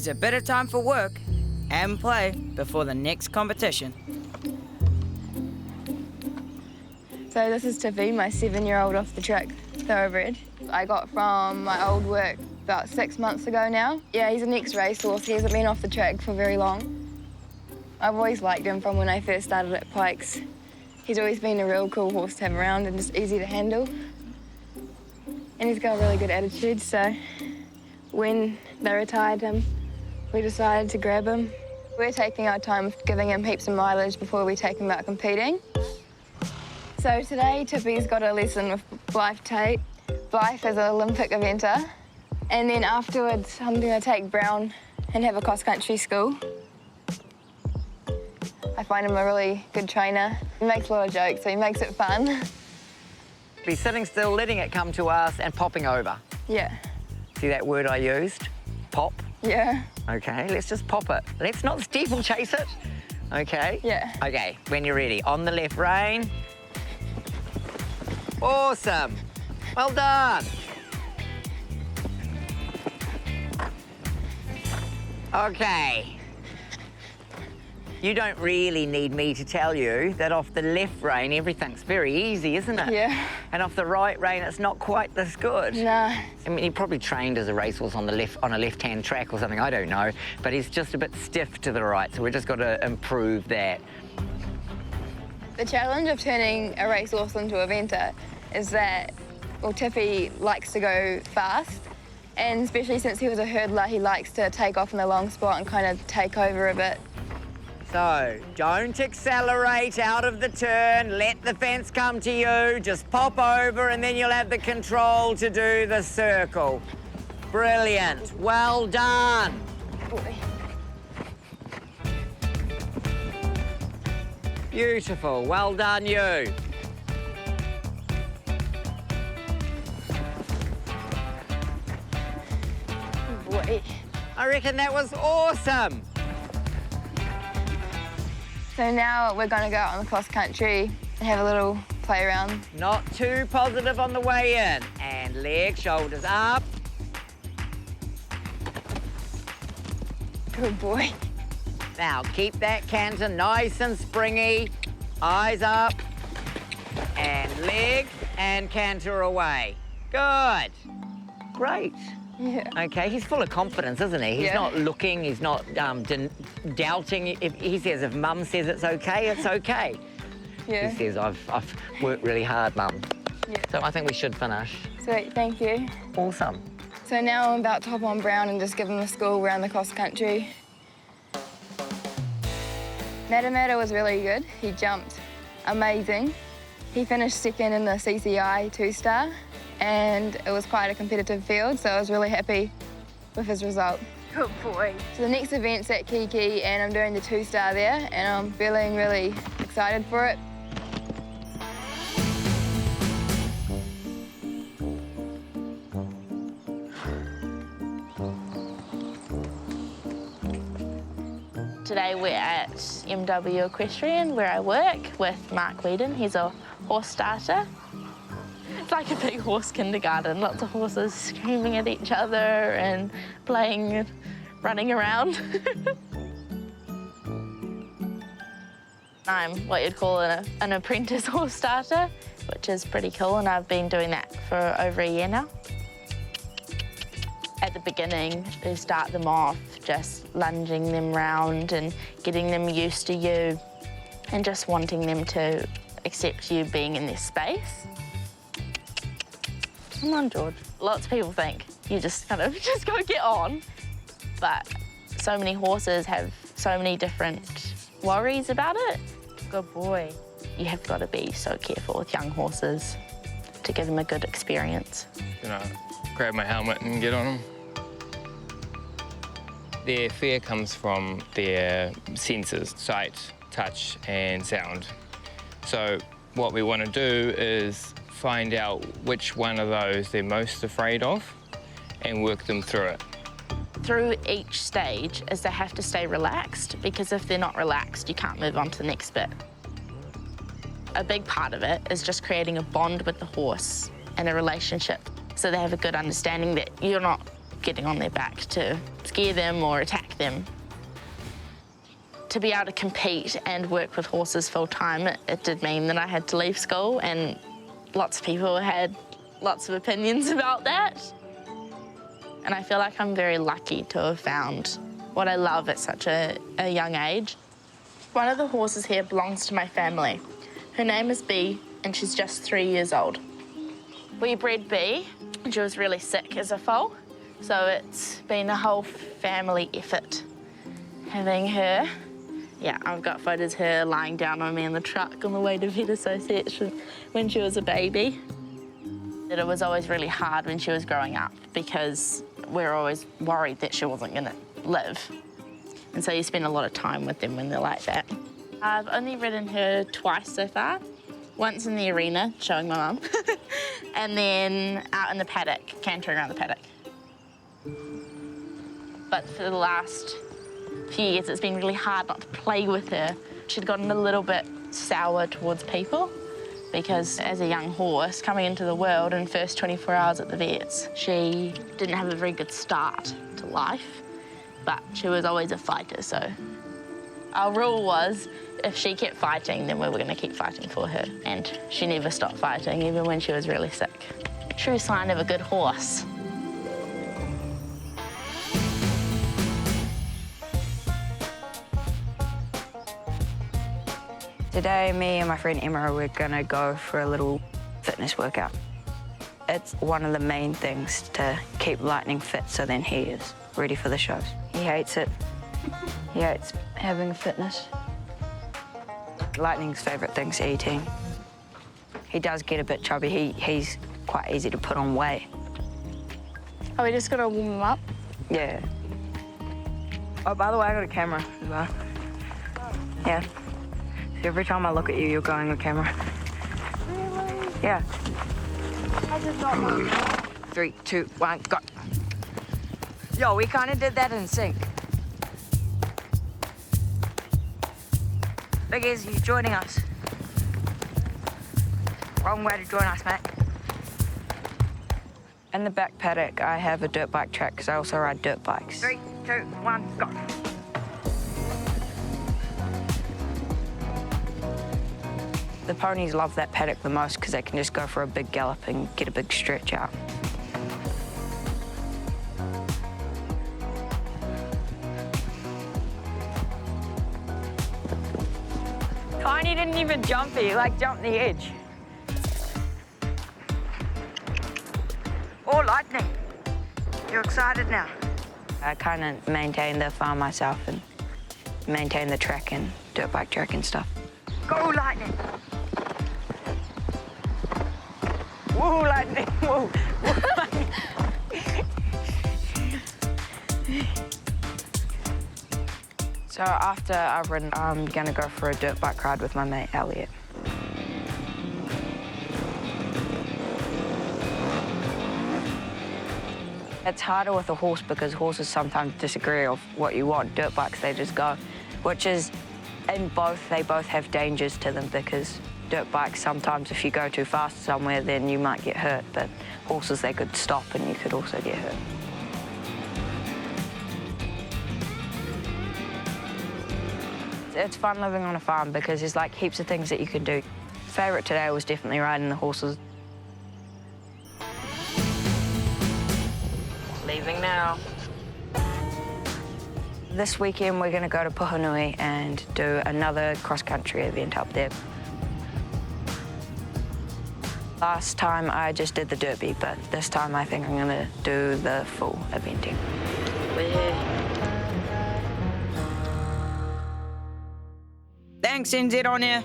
there's a bit of time for work and play before the next competition. So this is Tiffy, my 7-year-old off the track thoroughbred. I got from my old work about 6 months ago now. Yeah, he's an ex-racehorse. He hasn't been off the track for very long. I've always liked him from when I first started at Pikes. He's always been a real cool horse to have around and just easy to handle. And he's got a really good attitude, so when they retired him, we decided to grab him. We're taking our time with giving him heaps of mileage before we take him out competing. So today, Tiffy's got a lesson with Blythe Tate. Blythe is an Olympic eventer. And then afterwards, I'm going to take Brown and have a cross-country school. I find him a really good trainer. He makes a lot of jokes, so he makes it fun. Be sitting still, letting it come to us, and popping over. Yeah. See that word I used? Pop? Yeah. Okay, let's just pop it. Let's not steeplechase it. Okay? Yeah. Okay, when you're ready. On the left rein. Awesome. Well done. Okay. You don't really need me to tell you that off the left rein, everything's very easy, isn't it? Yeah. And off the right rein, it's not quite this good. Nah. I mean, he probably trained as a racehorse on a left-hand track or something, I don't know. But he's just a bit stiff to the right, so we've just got to improve that. The challenge of turning a racehorse into a venter is that, well, Tiffy likes to go fast, and especially since he was a hurdler, he likes to take off in the long spot and kind of take over a bit. So, don't accelerate out of the turn, let the fence come to you, just pop over and then you'll have the control to do the circle. Brilliant, well done. Boy. Beautiful, well done you. Boy. I reckon that was awesome. So now we're going to go out on the cross country and have a little play around. Not too positive on the way in. And leg, shoulders up. Good boy. Now, keep that canter nice and springy. Eyes up. And leg and canter away. Good. Great. Yeah. OK, he's full of confidence, isn't he? He's Yeah. not looking, he's not doubting. If he says if Mum says it's OK, it's OK. Yeah. He says, I've worked really hard, Mum. Yeah. So I think we should finish. Sweet, thank you. Awesome. So now I'm about to hop on Brown and just give him a school around the cross country. Matamata was really good. He jumped amazing. He finished second in the CCI 2-star, and it was quite a competitive field, so I was really happy with his result. Good boy. So the next event's at Kiki, and I'm doing the 2-star there, and I'm feeling really excited for it. Today we're at MW Equestrian, where I work with Mark Whedon. He's a horse starter. It's like a big horse kindergarten, lots of horses screaming at each other and playing and running around. I'm what you'd call an apprentice horse starter, which is pretty cool, and I've been doing that for over a year now. At the beginning, you start them off just lunging them round and getting them used to you and just wanting them to accept you being in their space. Come on, George. Lots of people think you just kind of just go get on, but so many horses have so many different worries about it. Good boy. You have got to be so careful with young horses to give them a good experience. You know, grab my helmet and get on them. Their fear comes from their senses, sight, touch and sound. So what we want to do is find out which one of those they're most afraid of and work them through it. Through each stage is they have to stay relaxed, because if they're not relaxed, you can't move on to the next bit. A big part of it is just creating a bond with the horse and a relationship, so they have a good understanding that you're not getting on their back to scare them or attack them. To be able to compete and work with horses full time, it did mean that I had to leave school, and lots of people had lots of opinions about that. And I feel like I'm very lucky to have found what I love at such a young age. One of the horses here belongs to my family. Her name is Bee, and she's just 3 years old. We bred Bee, and she was really sick as a foal, so it's been a whole family effort having her. Yeah, I've got photos of her lying down on me in the truck on the way to Vet Association when she was a baby. It was always really hard when she was growing up because we were always worried that she wasn't going to live. And so you spend a lot of time with them when they're like that. I've only ridden her twice so far. Once in the arena, showing my mum, and then out in the paddock, cantering around the paddock. But for the last few years, it's been really hard not to play with her. She'd gotten a little bit sour towards people because as a young horse coming into the world in first 24 hours at the vets, she didn't have a very good start to life, but she was always a fighter, so our rule was if she kept fighting, then we were going to keep fighting for her, and she never stopped fighting, even when she was really sick. True sign of a good horse. Today, me and my friend Emma, we're gonna go for a little fitness workout. It's one of the main things to keep Lightning fit, so then he is ready for the shows. He hates it. He hates having fitness. Lightning's favourite thing's eating. He does get a bit chubby. He's quite easy to put on weight. Are we just gonna warm him up? Yeah. Oh, by the way, I got a camera as well. Yeah. So every time I look at you, you're going on camera. Really? Yeah. I did not know. 3, 2, 1, go. Yo, we kind of did that in sync. Biggies, you joining us? Wrong way to join us, mate. In the back paddock, I have a dirt bike track because I also ride dirt bikes. 3, 2, 1, go. The ponies love that paddock the most because they can just go for a big gallop and get a big stretch out. Tiny didn't even jump it, he like jumped the edge. Oh, Lightning, you're excited now. I kind of maintain the farm myself and maintain the track and dirt bike track and stuff. Go, Lightning! Woo, Lightning, woo! So after I've ridden, I'm gonna go for a dirt bike ride with my mate Elliot. It's harder with a horse because horses sometimes disagree of what you want. Dirt bikes, they just go, which is, in both, they both have dangers to them because dirt bikes, sometimes if you go too fast somewhere, then you might get hurt, but horses, they could stop and you could also get hurt. It's fun living on a farm because there's like heaps of things that you can do. Favourite today was definitely riding the horses. Leaving now. This weekend we're going to go to Puhanui and do another cross-country event up there. Last time I just did the derby, but this time I think I'm going to do the full eventing. Thanks, NZ On Air.